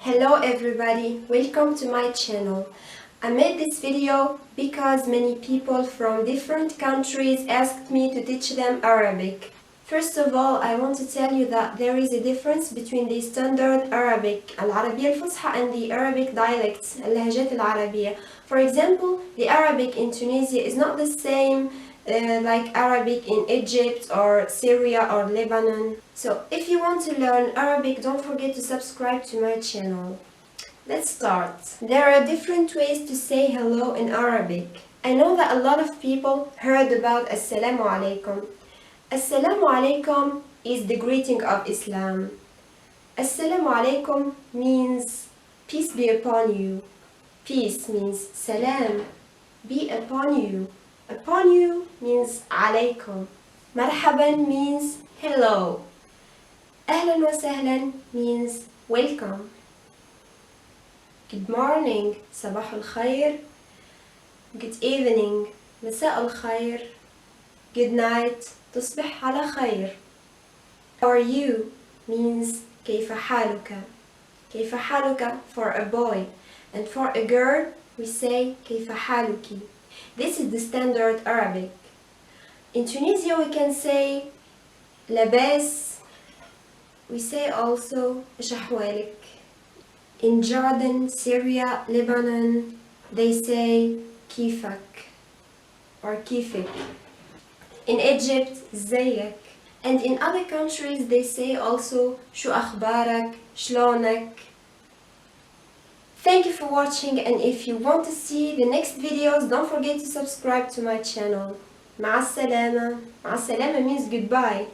Hello everybody, welcome to my channel. I made this video because many people from different countries asked me to teach them Arabic. First of all, I want to tell you that there is a difference between the standard Arabic, العربية الفصحى, and the Arabic dialects, اللهجات العربية. For example, the Arabic in Tunisia is not the same like Arabic in Egypt or Syria or Lebanon. So if you want to learn Arabic, don't forget to subscribe to my channel. Let's start. There are different ways to say hello in Arabic. I know that a lot of people heard about Assalamu alaikum. Assalamu alaikum is the greeting of Islam. Assalamu alaikum means peace be upon you. Peace means salam, be upon you. Upon you means alaykum. Marhaban means hello. Ahlan wa sahlan means welcome. Good morning, sabah al-khair. Good evening, masa al-khair. Good night, تصبح على خير. How are you means كيف حالك. كيف حالك for a boy, and for a girl we say كيف حالك. This is the standard Arabic. In Tunisia we can say labas. We say also إيش أحوالك. In Jordan, Syria, Lebanon, they say كيفك or كيفك. In Egypt, زيك. And in other countries they say also شو أخبارك, شلونك. Thank you for watching, and if you want to see the next videos, don't forget to subscribe to my channel. مع السلامة. مع السلامة means goodbye.